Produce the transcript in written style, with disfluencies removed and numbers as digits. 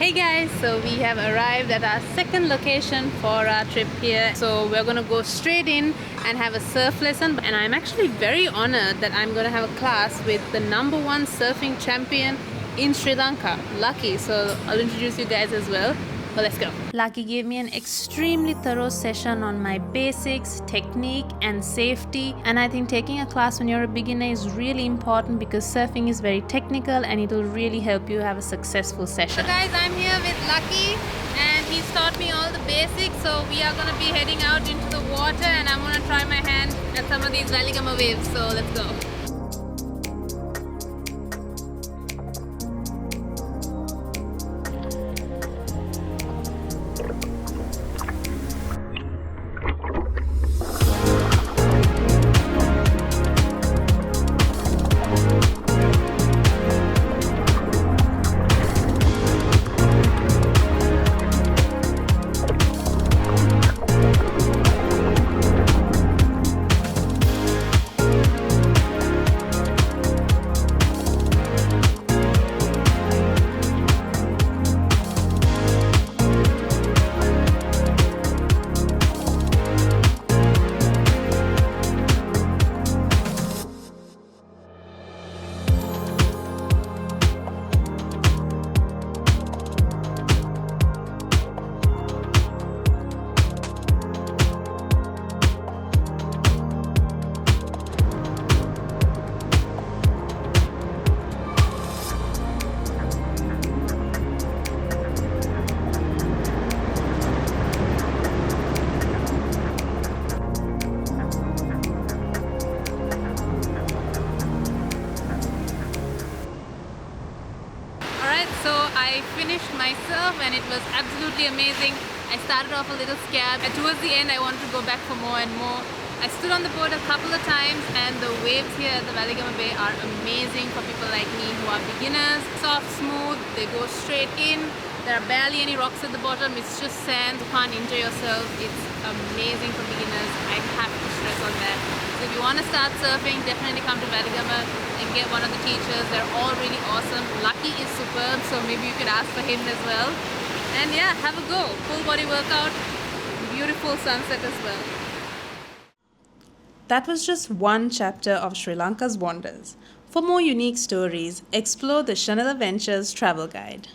Hey guys, so we have arrived at our second location for our trip here. So we're gonna go straight in and have a surf lesson, and I'm actually very honored that I'm gonna have a class with the #1 surfing champion in Sri Lanka, Lucky. So I'll introduce you guys as well. But let's go. Lucky gave me an extremely thorough session on my basics, technique and safety, and I think taking a class when you're a beginner is really important because surfing is very technical and it will really help you have a successful session. So guys, I'm here with Lucky and he's taught me all the basics, so we are going to be heading out into the water and I'm going to try my hand at some of these Weligama waves, so let's go. So I finished my surf and it was absolutely amazing. I started off a little scared and towards the end I wanted to go back for more and more. I stood on the board a couple of times and the waves here at the Weligama Bay are amazing for people like me who are beginners. Soft, smooth, they go straight in. There are barely any rocks at the bottom, it's just sand, you can't injure yourself. It's amazing for beginners, I have to stress on that. So if you want to start surfing, definitely come to Weligama and get one of the teachers. They're all really awesome. Lucky is superb, so maybe you could ask for him as well. And yeah, have a go. Full body workout, beautiful sunset as well. That was just one chapter of Sri Lanka's wonders. For more unique stories, explore the Shenelle Ventures travel guide.